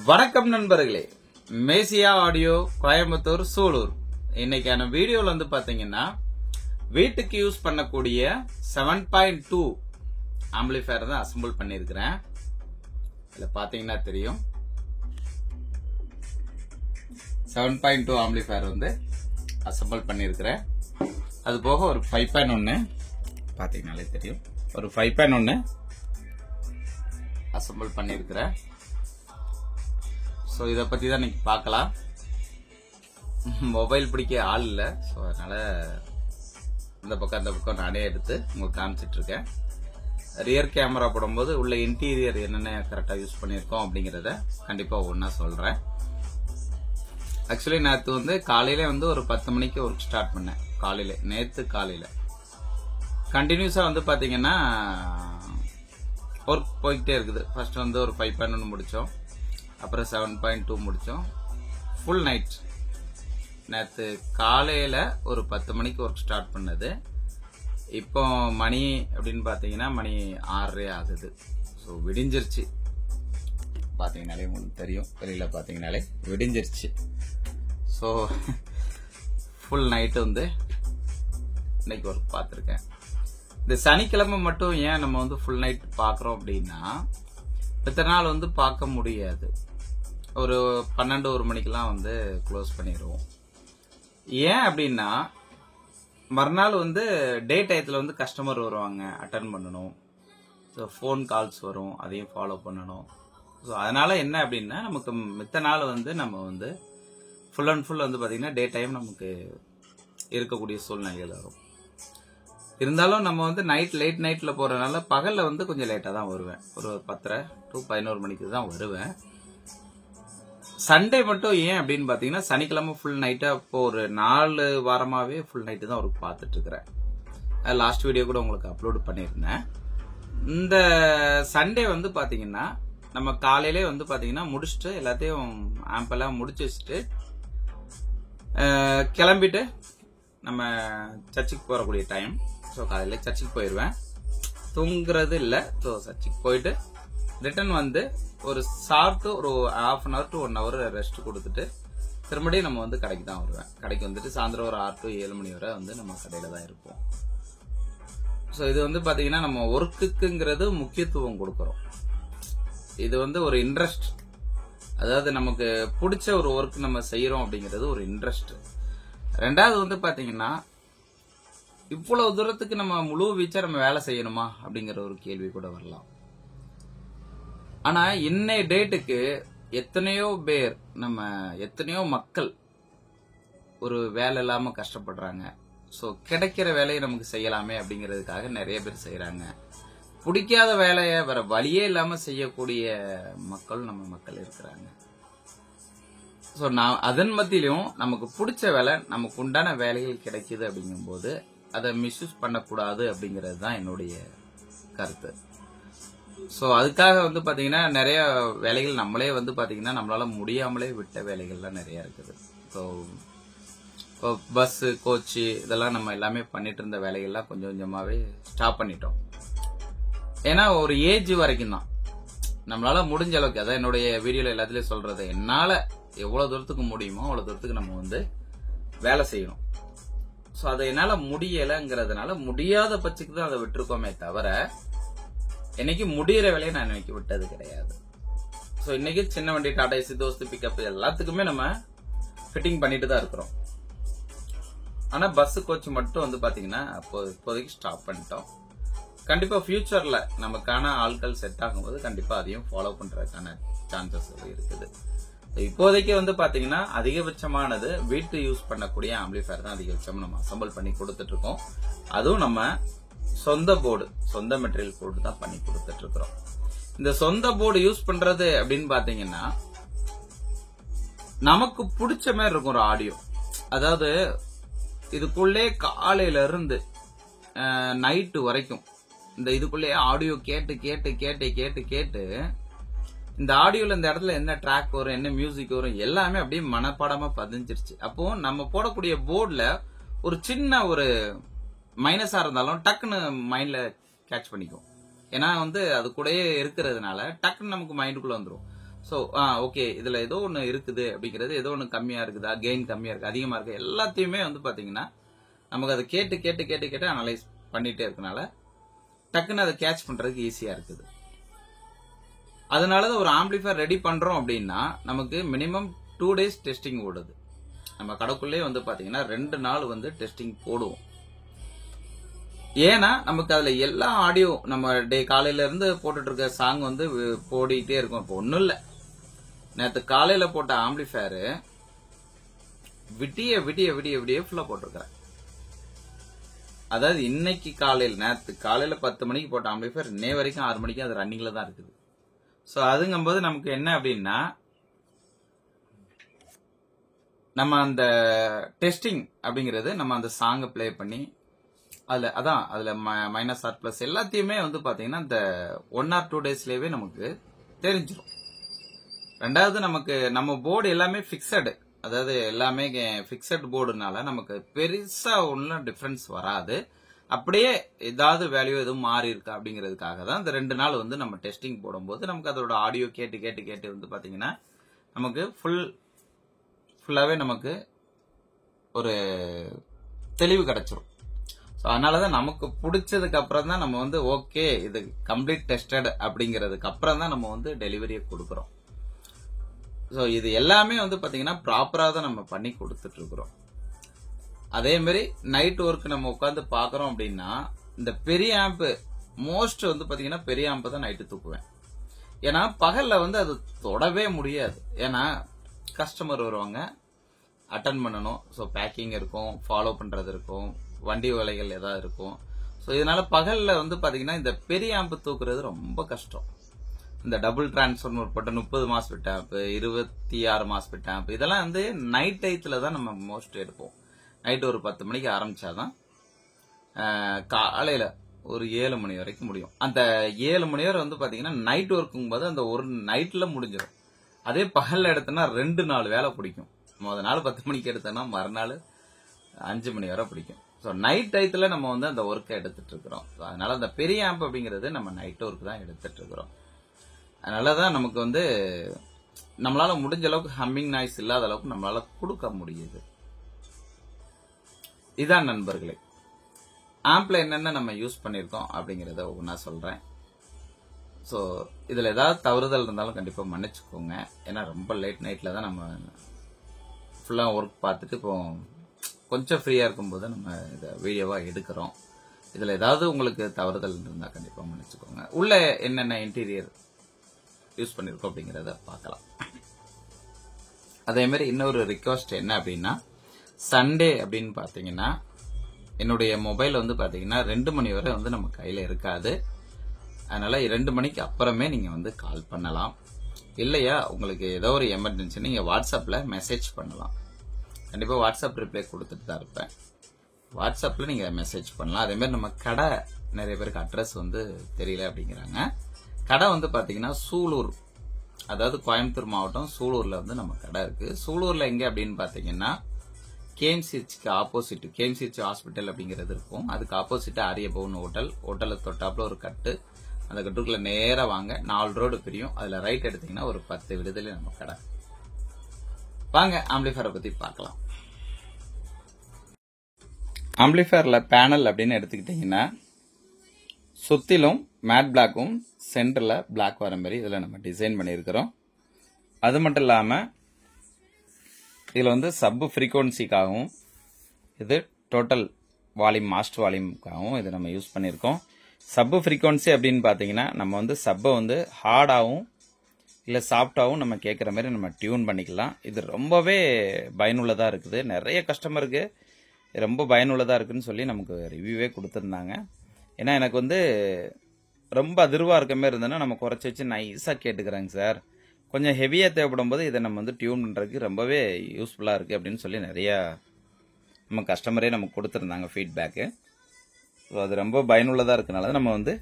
வணக்கம் நண்பர்களே, மேசியா ஆடியோ கோயம்புத்தூர் சூலூர். இன்னைக்கான வீடியோல வந்து பாத்தீங்கன்னா வீட்டுக்கு யூஸ் பண்ணக்கூடிய 7.2 ஆம்பிளிஃபயர் தான் அசெம்பிள் பண்ணிருக்கிறேன். இதுல பாத்தீங்கன்னா தெரியும் 7.2 ஆம்பிளிஃபயர் வந்து அசெம்பிள் பண்ணிருக்கிறேன். அது போக ஒரு 5.1 பாத்தீங்கன்னாலே தெரியும், ஒரு 5.1 அசெம்பிள் பண்ணிருக்கிறேன். ஸோ இதை பற்றி தான் இன்னைக்கு பார்க்கலாம். மொபைல் பிடிக்க ஆள் இல்லை, ஸோ அதனால இந்த பக்கம் நானே எடுத்து உங்களுக்கு காமிச்சிட்டு இருக்கேன். ரியர் கேமரா போடும்போது உள்ள இன்டீரியர் என்னென்ன கரெக்டாக யூஸ் பண்ணியிருக்கோம் அப்படிங்கிறத கண்டிப்பாக ஒன்றா சொல்கிறேன். ஆக்சுவலி நேற்று வந்து காலையில வந்து ஒரு 10 மணிக்கு ஒர்க் ஸ்டார்ட் பண்ணேன். நேற்று காலையில் கண்டினியூஸாக வந்து பார்த்தீங்கன்னா ஒர்க் போய்கிட்டே இருக்குது. ஃபர்ஸ்ட் வந்து ஒரு 5.1 முடித்தோம், அப்புறம் 7.2 முடிச்சோம். ஃபுல் நைட் நேற்று காலையில ஒரு 10 மணிக்கு ஒர்க் ஸ்டார்ட் பண்ணது. இப்போ மணி அப்படின்னு பாத்தீங்கன்னா மணி 6:30 ஆகுது. ஸோ விடிஞ்சிருச்சு. பாத்தீங்கன்னாலே உங்களுக்கு தெரியும், வெளியில பாத்தீங்கன்னாலே விடிஞ்சிருச்சு. ஸோ ஃபுல் நைட்டு வந்து இன்னைக்கு ஒர்க் பார்த்துருக்கேன். இந்த சனிக்கிழமை மட்டும் ஏன் நம்ம வந்து ஃபுல் நைட் பார்க்குறோம் அப்படின்னா, இத்தனை நாள் வந்து பார்க்க முடியாது. ஒரு 12-1 மணிக்கெல்லாம் வந்து க்ளோஸ் பண்ணிடுவோம். ஏன் அப்படின்னா மறுநாள் வந்து டே டயத்தில் வந்து கஸ்டமர் வருவாங்க, அட்டன் பண்ணணும். ஸோ ஃபோன் கால்ஸ் வரும், அதையும் ஃபாலோ பண்ணணும். ஸோ அதனால என்ன அப்படின்னா நமக்கு மித்த நாள் வந்து நம்ம வந்து ஃபுல் அண்ட் ஃபுல் வந்து பார்த்தீங்கன்னா டே டைம் நமக்கு இருக்கக்கூடிய சூழ்நிலைகள் வரும். இருந்தாலும் நம்ம வந்து லேட் நைட்ல போறதுனால பகல்ல வந்து கொஞ்சம் லேட்டா தான் வருவேன். ஒரு 10:30 to 11 மணிக்கு தான் வருவேன். சண்டே மட்டும் ஏன் அப்படின்னு பாத்தீங்கன்னா சனிக்கிழமை ஃபுல் நைட்டா இப்போ ஒரு 4 வாரமாவே ஃபுல் நைட்டு தான் ஒர்க் பார்த்துட்டு இருக்கிறேன். லாஸ்ட் வீடியோ கூட உங்களுக்கு அப்லோட் பண்ணியிருந்தேன். இந்த சண்டே வந்து பாத்தீங்கன்னா நம்ம காலையிலே வந்து பாத்தீங்கன்னா முடிச்சுட்டு எல்லாத்தையும் ஆம்பெல்லாம் முடிச்சு வச்சுட்டு கிளம்பிட்டு நம்ம சர்ச்சுக்கு போறக்கூடிய டைம். ஸோ காலையில் சர்ச்சுக்கு போயிடுவேன், தூங்குறது இல்லை. ஸோ சர்ச்சுக்கு போயிட்டு ரிட்டர்ன் வந்து ஒரு சாப்பிட்டு ஒரு 1/2 hour to 1 hour ரெஸ்ட் கொடுத்துட்டு திரும்படியும் நம்ம வந்து கடைக்கு தான் வருவேன். கடைக்கு வந்துட்டு சாயந்தரம் ஒரு 6 to 7 மணி வரை வந்து நம்ம கடையில தான் இருப்போம். ஸோ இது வந்து பாத்தீங்கன்னா நம்ம ஒர்க்குங்கிறது முக்கியத்துவம் கொடுக்கறோம். இது வந்து ஒரு இன்ட்ரெஸ்ட், அதாவது நமக்கு பிடிச்ச ஒரு ஒர்க் நம்ம செய்யறோம் அப்படிங்கிறது ஒரு இன்ட்ரெஸ்ட். ரெண்டாவது வந்து பாத்தீங்கன்னா இவ்வளவு தூரத்துக்கு நம்ம முழு வீச்சா நம்ம வேலை செய்யணுமா அப்படிங்கிற ஒரு கேள்வி கூட வரலாம். ஆனா இன்னைய டேட்டுக்கு எத்தனையோ மக்கள் ஒரு வேலை இல்லாம கஷ்டப்படுறாங்க. ஸோ கிடைக்கிற வேலையை நமக்கு செய்யலாமே அப்படிங்கிறதுக்காக நிறைய பேர் செய்யறாங்க. பிடிக்காத வேலையை வேற வழியே இல்லாம செய்யக்கூடிய மக்கள் இருக்கிறாங்க. ஸோ நான் அதன் மத்தியிலும் நமக்கு பிடிச்ச வேலை, நமக்கு உண்டான வேலைகள் கிடைக்குது அப்படிங்கும்போது அதை மிஸ்யூஸ் பண்ணக்கூடாது அப்படிங்கிறது தான் என்னுடைய கருத்து. ஸோ அதுக்காக வந்து பாத்தீங்கன்னா நிறைய வேலைகள் நம்மளே வந்து பாத்தீங்கன்னா நம்மளால முடியாமலே விட்ட வேலைகள்லாம் நிறைய இருக்குது. ஸோ இப்போ பஸ், கோச்சு இதெல்லாம் நம்ம எல்லாமே பண்ணிட்டு இருந்த வேலைகள்லாம் கொஞ்சம் கொஞ்சமாவே ஸ்டாப் பண்ணிட்டோம். ஏன்னா ஒரு ஏஜ் வரைக்கும் தான் நம்மளால முடிஞ்ச அளவுக்கு, அதான் என்னுடைய வீடியோல எல்லாத்துலயும் சொல்றது, என்னால எவ்வளவு தூரத்துக்கு முடியுமோ அவ்வளவு தூரத்துக்கு நம்ம வந்து வேலை செய்யணும். ஸோ அதை என்னால முடியலைங்கிறதுனால முடியாத பட்சத்துக்கு தான் அதை விட்டுருக்கோமே தவிர இன்னைக்கு முடிகிற வேலையை நான் இன்னைக்கு விட்டது கிடையாது. ஸோ இன்னைக்கு சின்ன வண்டி, டாடா ஏசி, தோஸ்து, பிக்கப் எல்லாத்துக்குமே நம்ம ஃபிட்டிங் பண்ணிட்டு தான் இருக்கிறோம். ஆனா பஸ், கோச் மட்டும் வந்து பாத்தீங்கன்னா இப்போதைக்கு ஸ்டாப் பண்ணிட்டோம். கண்டிப்பா ஃபியூச்சர்ல நமக்கான ஆட்கள் செட் ஆகும்போது கண்டிப்பா அதையும் ஃபாலோ பண்றதுக்கான சான்சஸ் இருக்குது. இப்போதைக்கு வந்து பாத்தீங்கன்னா அதிகபட்சமானது வீட்டு யூஸ் பண்ணக்கூடிய ஆம்பிளிஃபயர் தான் அதிகபட்சம் நம்ம அசெம்பிள் பண்ணி கொடுத்துட்டு இருக்கோம். அதுவும் நம்ம சொந்த மெட்டீரியல் போர்டு தான் பண்ணி கொடுத்துட்டு இருக்கிறோம். இந்த சொந்த போர்டு யூஸ் பண்றது அப்படின்னு பாத்தீங்கன்னா நமக்கு பிடிச்ச மாதிரி இருக்கும் ஒரு ஆடியோ. அதாவது இதுக்குள்ளே காலையில இருந்து நைட்டு வரைக்கும் இந்த இதுக்குள்ளே ஆடியோ கேட்டு கேட்டு கேட்டு கேட்டு கேட்டு இந்த ஆடியோல இந்த இடத்துல என்ன ட்ராக் வரும், என்ன மியூசிக் வரும், எல்லாமே அப்படியே மனப்பாடமா பதிஞ்சிருச்சு. அப்போ நம்ம போடக்கூடிய போர்டுல ஒரு சின்ன ஒரு மைனஸா இருந்தாலும் டக்குன்னு மைண்ட்ல கேட்ச் பண்ணிக்கும். ஏன்னா வந்து அது கூடயே இருக்கிறதுனால டக்குன்னு நமக்கு மைண்டுக்குள்ள வந்துடும். ஸோ ஓகே இதுல ஏதோ ஒன்று இருக்குது அப்படிங்கிறது, ஏதோ ஒன்று கம்மியா இருக்குதா, கெயின் கம்மியா இருக்கு, அதிகமா இருக்கு, எல்லாத்தையுமே வந்து பாத்தீங்கன்னா நமக்கு அதை கேட்டு கேட்டு கேட்டு கேட்டு அனலைஸ் பண்ணிட்டே இருக்கனால டக்குன்னு அதை கேட்ச் பண்றதுக்கு ஈஸியா இருக்குது. அதனாலதான் ஒரு ஆம்பிளிஃபையர் ரெடி பண்றோம் அப்படின்னா நமக்கு மினிமம் 2 days டெஸ்டிங் ஓடுது. நம்ம கடைக்குள்ளே வந்து பாத்தீங்கன்னா 2 நாள் வந்து டெஸ்டிங் போடுவோம். ஏன்னா நமக்கு அதுல எல்லா ஆடியோ நம்ம காலையில இருந்து போட்டுட்டு இருக்க சாங் வந்து போடிட்டே இருக்கும். இப்போ ஒன்னும் இல்ல, நேற்று காலையில போட்ட ஆம்பிளிஃபையர் விடிய விடிய விடிய விடிய ஃபுல்லா போட்டிருக்கிறேன். அதாவது இன்னைக்கு காலையில், நேற்று காலையில 10 மணிக்கு போட்ட ஆம்பிளிஃபையர் இன்னே வரைக்கும் 6 மணிக்கு அது ரன்னிங்ல தான் இருக்குது. ஸோ அதுங்கும்போது நமக்கு என்ன அப்படின்னா, நம்ம அந்த டெஸ்டிங் அப்படிங்கிறது நம்ம அந்த சாங்கை பிளே பண்ணி அதுல மைனஸ் ஆர் பிளஸ் எல்லாத்தையுமே வந்து பாத்தீங்கன்னா இந்த 1 or 2 daysலயே நமக்கு தெரிஞ்சிடும். ரெண்டாவது நமக்கு நம்ம போர்டு எல்லாமே பிக்சடு, அதாவது எல்லாமே பிக்சட் போர்டுனால நமக்கு பெருசா ஒன்றும் டிஃபரன்ஸ் வராது. அப்படியே ஏதாவது வேல்யூ எதுவும் மாறி இருக்கா அப்படிங்கிறதுக்காக தான் இந்த 2 நாள் வந்து நம்ம டெஸ்டிங் போடும்போது நமக்கு அதோட ஆடியோ கேட்டு கேட்டு கேட்டு வந்து பாத்தீங்கன்னா நமக்கு ஃபுல்லாவே நமக்கு ஒரு தெளிவு கிடைச்சிரும். ஸோ அதனாலதான் நமக்கு பிடிச்சதுக்கு அப்புறம் தான் நம்ம வந்து ஓகே இது கம்ப்ளீட் டெஸ்டட் அப்படிங்கிறதுக்கு அப்புறம் தான் நம்ம வந்து டெலிவரியை கொடுக்குறோம். ஸோ இது எல்லாமே வந்து பாத்தீங்கன்னா ப்ராப்பரா தான் நம்ம பண்ணி கொடுத்துட்டு இருக்கிறோம். அதே மாதிரி நைட் ஒர்க் நம்ம உட்காந்து பாக்குறோம் அப்படின்னா இந்த பெரிய ஆம்ப் மோஸ்ட் வந்து பாத்தீங்கன்னா பெரிய ஆம்ப் தான் நைட்டு தூக்குவேன். ஏன்னா பகல்ல வந்து அது தொடவே முடியாது. ஏன்னா கஸ்டமர் வருவாங்க, அட்டன் பண்ணணும், ஸோ பேக்கிங் இருக்கும், ஃபாலோ பண்றது இருக்கும், வண்டி வேலைகள் ஏதாவது இருக்கும். ஸோ இதனால பகல்ல வந்து பாத்தீங்கன்னா இந்த பெரிய ஆம்ப் தூக்குறது ரொம்ப கஷ்டம். இந்த டபுள் டிரான்ஸ்ஃபார்மர் போட்ட 30 மாஸ்பெட் ஆம்ப், 26 மாஸ்பெட் ஆம்ப் இதெல்லாம் வந்து நைட் டயத்துல தான் நம்ம மோஸ்ட் எடுப்போம். நைட் ஒரு 10 மணிக்கு ஆரம்பிச்சாதான் காலையில ஒரு 7 மணி வரைக்கும் முடியும். அந்த 7 மணி வரை வந்து பாத்தீங்கன்னா நைட் ஒர்க்குங்கும் போது அந்த ஒரு நைட்ல முடிஞ்சிடும். அதே பகல்ல எடுத்தோம்னா 2 நாள் வேலை பிடிக்கும். முதல் நாள் 10 மணிக்கு எடுத்தோம்னா மறுநாள் 5 மணி வரை பிடிக்கும். ஸோ நைட் டயத்துல நம்ம வந்து அந்த ஒர்க்கை எடுத்துட்டு இருக்கிறோம். அதனால அந்த பெரிய ஆம்ப் அப்படிங்கிறது நம்ம நைட் ஒர்க் தான் எடுத்துட்டு இருக்கிறோம். அதனாலதான் நமக்கு வந்து நம்மளால முடிஞ்ச அளவுக்கு ஹம்மிங் நாய்ஸ் இல்லாத அளவுக்கு நம்மளால கொடுக்க முடியுது. இதான் நண்பர்களே, ஆம்ப்ல என்னென்ன நம்ம யூஸ் பண்ணிருக்கோம் அப்படிங்கறத ஒவ்வொன்றா சொல்றேன். ஸோ இதுல ஏதாவது தவறுதல் இருந்தாலும் கண்டிப்பா மன்னிச்சுக்கோங்க. ஏன்னா ரொம்ப லேட் நைட்ல தான் நம்ம ஃபுல்லா ஒர்க் பார்த்துட்டு இப்போ கொஞ்சம் ஃப்ரீயா இருக்கும்போது நம்ம இதை வீடியோவா எடுக்கிறோம். இதுல ஏதாவது உங்களுக்கு தவறுதல் இருந்தா கண்டிப்பா மன்னிச்சுக்கோங்க. உள்ள என்னென்ன இன்டீரியர் யூஸ் பண்ணிருக்கோம் அப்படிங்கறத பார்க்கலாம். அதே மாதிரி இன்னொரு ரிக்வஸ்ட் என்ன அப்படின்னா, சண்டே அப்படின்னு பாத்தீங்கன்னா என்னுடைய மொபைல் வந்து பாத்தீங்கன்னா 2 மணி வரை வந்து நம்ம கையில இருக்காது. அதனால 2 மணிக்கு அப்புறமே நீங்க வந்து கால் பண்ணலாம். இல்லையா உங்களுக்கு ஏதோ ஒரு எமர்ஜென்சி நீங்க வாட்ஸ்அப்ல மெசேஜ் பண்ணலாம். கண்டிப்பா வாட்ஸ்அப் ரிப்ளை கொடுத்துட்டு தான் இருப்பேன். வாட்ஸ்அப்ல நீங்க மெசேஜ் பண்ணலாம். அதே மாதிரி நம்ம கடை நிறைய பேருக்கு அட்ரஸ் வந்து தெரியல அப்படிங்கிறாங்க. கடை வந்து பாத்தீங்கன்னா சூலூர், அதாவது கோயம்புத்தூர் மாவட்டம் சூலூர்ல வந்து நம்ம கடை இருக்கு. சூலூர்ல எங்க அப்படின்னு பாத்தீங்கன்னா கேஎம்சிஹெச்க்கு ஆப்போசிட் கேஎம்சிஹெச் ஹாஸ்பிட்டல் அப்படிங்கிறது இருக்கும். அதுக்கு ஆப்போசிட் ஆரியபவன் ஹோட்டலை தொட்டாப்புல ஒரு கட்டு, அந்த கட்டுக்குள்ள நேரா வாங்க, 4 ரோடு பிரியும். அதுல ரைட் எடுத்தீங்கன்னா ஒரு 10 விடுதலை நம்ம கடை. வாங்க ஆம்பிளிஃபயரை பத்தி பார்க்கலாம். ஆம்பிளிஃபயர்ல பேனல் அப்படின்னு எடுத்துக்கிட்டீங்கன்னா சுத்திலும் மேட் பிளாக்கும் சென்டர்ல பிளாக் வர மாதிரி இதுல நம்ம டிசைன் பண்ணியிருக்கிறோம். அது மட்டும் இல்லாம இதுல வந்து சப் ஃப்ரீக்வன்சிக்காகவும் இது டோட்டல் வால்யூம் மாஸ்டர் வால்யூமுக்காகவும் இதை நம்ம யூஸ் பண்ணியிருக்கோம். சப் ஃப்ரீக்வன்சி அப்படின்னு பார்த்தீங்கன்னா நம்ம வந்து சப்பை வந்து ஹார்டாகவும் இல்லை சாஃப்டாகவும் நம்ம கேட்குற மாதிரி நம்ம டியூன் பண்ணிக்கலாம். இது ரொம்பவே பயனுள்ளதாக இருக்குது. நிறைய கஸ்டமருக்கு ரொம்ப பயனுள்ளதாக இருக்குன்னு சொல்லி நமக்கு ரிவ்யூவே கொடுத்துருந்தாங்க. ஏன்னா எனக்கு வந்து ரொம்ப அதிர்வாக இருக்க மாதிரி இருந்ததுன்னா நம்ம குறைச்சி வச்சு நைஸாக கேட்டுக்கிறேங்க சார், கொஞ்சம் ஹெவியாக தேவைப்படும் போது இதை நம்ம வந்து டியூன் பண்ணுறதுக்கு ரொம்பவே யூஸ்ஃபுல்லாக இருக்குது அப்படின்னு சொல்லி நிறையா நம்ம கஸ்டமரே நமக்கு கொடுத்துருந்தாங்க ஃபீட்பேக்கு. ஸோ அது ரொம்ப பயனுள்ளதாக இருக்கனால நம்ம வந்து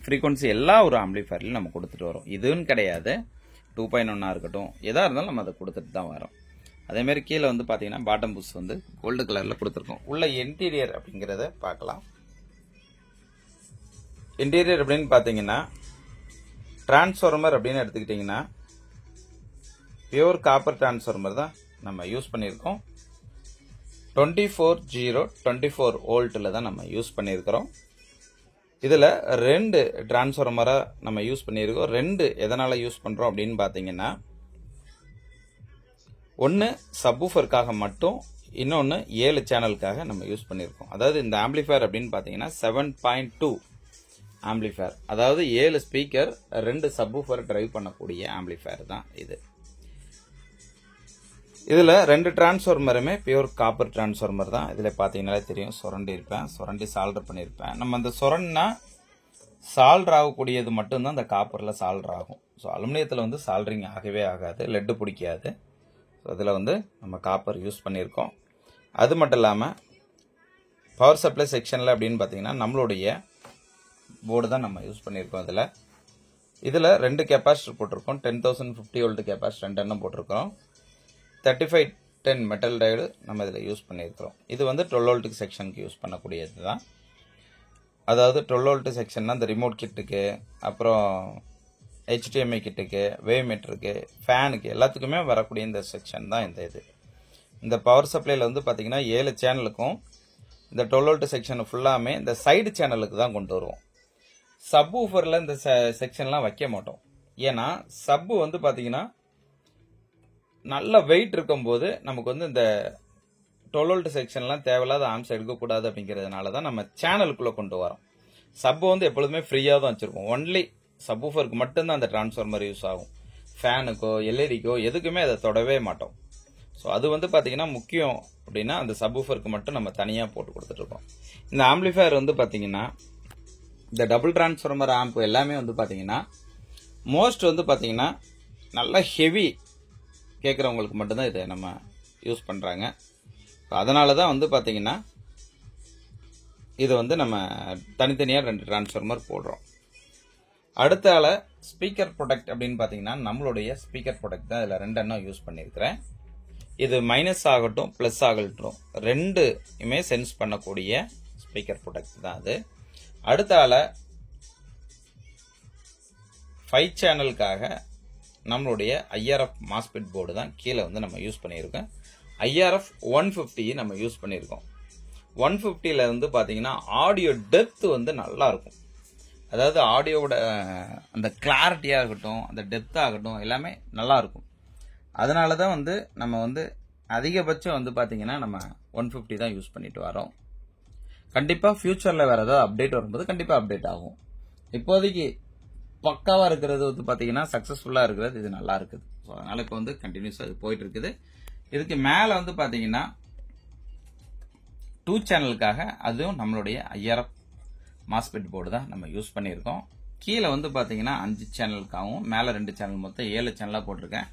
ஃப்ரீக்வன்சி எல்லா ஒரு ஆம்பிளிஃபயர்லையும் நம்ம கொடுத்துட்டு வரோம். இதுன்னு கிடையாது, 2.1 இருக்கட்டும், எதாக இருந்தாலும் நம்ம அதை கொடுத்துட்டு தான் வரோம். அதேமாரி கீழே வந்து பார்த்தீங்கன்னா பாட்டம் புஷ் வந்து கோல்டு கலரில் கொடுத்துருக்கோம். உள்ள இன்டீரியர் அப்படிங்கிறத பார்க்கலாம். இன்டீரியர் அப்படின்னு பார்த்தீங்கன்னா டிரான்ஸ்ஃபார்மர் அப்படின்னு எடுத்துக்கிட்டிங்கன்னா பியூர் காப்பர் டிரான்ஸ்ஃபார்மர் தான் நம்ம யூஸ் பண்ணியிருக்கோம். 24 வோல்ட்டில் தான் நம்ம யூஸ் பண்ணியிருக்கிறோம். இதில் 2 டிரான்ஸ்ஃபார்மரை நம்ம யூஸ் பண்ணியிருக்கோம். 2 எதனால் யூஸ் பண்ணுறோம் அப்படின்னு பார்த்தீங்கன்னா, ஒன்று சப்வூஃபருக்காக மட்டும், இன்னொன்று 7 சேனலுக்காக நம்ம யூஸ் பண்ணியிருக்கோம். அதாவது இந்த ஆம்பிளிஃபயர் அப்படின்னு பார்த்தீங்கன்னா 7.2 ஆம்பிளிஃபயர், அதாவது 7 ஸ்பீக்கர் 2 சப்வூஃபர் டிரைவ் பண்ணக்கூடிய ஆம்பிளிஃபயர் தான் இது. இதில் 2 டிரான்ஸ்ஃபார்மருமே பியூர் காப்பர் டிரான்ஸ்ஃபார்மர் தான். இதில் பார்த்தீங்கன்னாலே தெரியும், சுரண்டி சால்டர் பண்ணியிருப்பேன். நம்ம அந்த சுரண்டா சால்டர் ஆகக்கூடியது மட்டும்தான் அந்த காப்பரில் சால்டர் ஆகும். ஸோ அலுமினியத்தில் வந்து சால்டரிங் ஆகவே ஆகாது, லெட்டு பிடிக்காது. ஸோ அதில் வந்து நம்ம காப்பர் யூஸ் பண்ணியிருக்கோம். அது மட்டும் இல்லாமல் பவர் சப்ளை செக்ஷனில் அப்படின்னு பார்த்தீங்கன்னா நம்மளுடைய போர்டு தான் நம்ம யூஸ் பண்ணியிருக்கோம். இதில் 2 கெப்பாசிட்டர் போட்டிருக்கோம். 10,050 வோல்ட் கெப்பாசிட்டர் 2 போட்டிருக்கோம். 3510 மெட்டல் டயோடு நம்ம இதில் யூஸ் பண்ணியிருக்கிறோம். இது வந்து 12 வோல்ட் செக்ஷனுக்கு யூஸ் பண்ணக்கூடியது தான். அதாவது 12 வோல்ட் செக்ஷன்னா இந்த ரிமோட் கிட்டுக்கு, அப்புறம் HDMI கிட்டுக்கு, வேவ் மீட்டருக்கு, ஃபேனுக்கு எல்லாத்துக்குமே வரக்கூடிய இந்த செக்ஷன் தான் இந்த பவர் சப்ளையில் வந்து பார்த்தீங்கன்னா 7 சேனலுக்கும் இந்த 12 வோல்ட் செக்ஷன் ஃபுல்லாமே இந்த சைடு சேனலுக்கு தான் கொண்டு வருவோம். சப் ஊஃபரில் இந்த செக்ஷன்லாம் வைக்க மாட்டோம். ஏன்னா சப்பு வந்து பார்த்தீங்கன்னா நல்ல வெயிட் இருக்கும்போது நமக்கு வந்து இந்த 12 வோல்ட் செக்ஷன்லாம் தேவையில்லாத ஆம்ஸ் எடுக்கக்கூடாது அப்படிங்கிறதுனால தான் நம்ம சேனலுக்குள்ளே கொண்டு வரோம். சப்பு வந்து எப்பொழுதுமே ஃப்ரீயாக தான் வச்சுருக்கோம். ஒன்லி சப் ஊஃபருக்கு மட்டும்தான் அந்த டிரான்ஸ்ஃபார்மர் யூஸ் ஆகும். ஃபேனுக்கோ எல்இடிக்கோ எதுக்குமே அதை தொடவே மாட்டோம். ஸோ அது வந்து பார்த்தீங்கன்னா முக்கியம் அப்படின்னா அந்த சப் ஊஃபருக்கு மட்டும் நம்ம தனியாக போட்டு கொடுத்துட்ருக்கோம். இந்த ஆம்பிளிஃபயர் வந்து பார்த்தீங்கன்னா இந்த டபுள் டிரான்ஸ்ஃபார்மர் ஆம்ப் எல்லாமே வந்து பார்த்தீங்கன்னா மோஸ்ட் வந்து பார்த்தீங்கன்னா நல்லா ஹெவி கேட்குறவங்களுக்கு மட்டும்தான் இதை நம்ம யூஸ் பண்ணுறாங்க. அதனால தான் வந்து பார்த்தீங்கன்னா இதை வந்து நம்ம தனித்தனியாக 2 டிரான்ஸ்ஃபார்மர் போடுறோம். அடுத்தால ஸ்பீக்கர் ப்ரொடக்ட் அப்படின்னு பார்த்தீங்கன்னா நம்மளுடைய ஸ்பீக்கர் ப்ரொடக்ட் தான் இதில் 2 யூஸ் பண்ணியிருக்கிறேன். இது மைனஸ் ஆகட்டும் ப்ளஸ் ஆகட்டும் 2மே சென்ஸ் பண்ணக்கூடிய ஸ்பீக்கர் ப்ரொடக்ட் தான் அது. அடுத்தால 5 சேனலுக்காக நம்மளுடைய IRF மாஸ்பெட் போர்டு தான் கீழே வந்து நம்ம யூஸ் பண்ணியிருக்கோம். IRF 150 நம்ம யூஸ் பண்ணியிருக்கோம். 150ல வந்து பார்த்தீங்கன்னா ஆடியோ டெப்த் வந்து நல்லா இருக்கும். அதாவது ஆடியோவோட அந்த கிளாரிட்டியாக இருக்கட்டும், அந்த டெப்த் ஆகட்டும் எல்லாமே நல்லா இருக்கும். அதனால தான் வந்து நம்ம வந்து அதிகபட்சம் வந்து பார்த்தீங்கன்னா நம்ம 150 தான் யூஸ் பண்ணிட்டு வரோம். கண்டிப்பாக ஃபியூச்சரில் வேறு ஏதாவது அப்டேட் வரும்போது கண்டிப்பாக அப்டேட் ஆகும். இப்போதைக்கு பக்காவாக இருக்கிறது வந்து பார்த்தீங்கன்னா சக்ஸஸ்ஃபுல்லாக இருக்கிறது இது நல்லா இருக்குது. ஸோ அதனால இப்போ வந்து கண்டினியூஸாக இது போயிட்டு இருக்குது. இதுக்கு மேலே வந்து பார்த்தீங்கன்னா 2 சேனலுக்காக அதுவும் நம்மளுடைய IRF மாஸ்பெட் போர்டு தான் நம்ம யூஸ் பண்ணியிருக்கோம். கீழே வந்து பார்த்தீங்கன்னா 5 சேனலுக்காகவும் மேலே 2 சேனல் மொத்தம் 7 சேனலாக போட்டிருக்கேன்.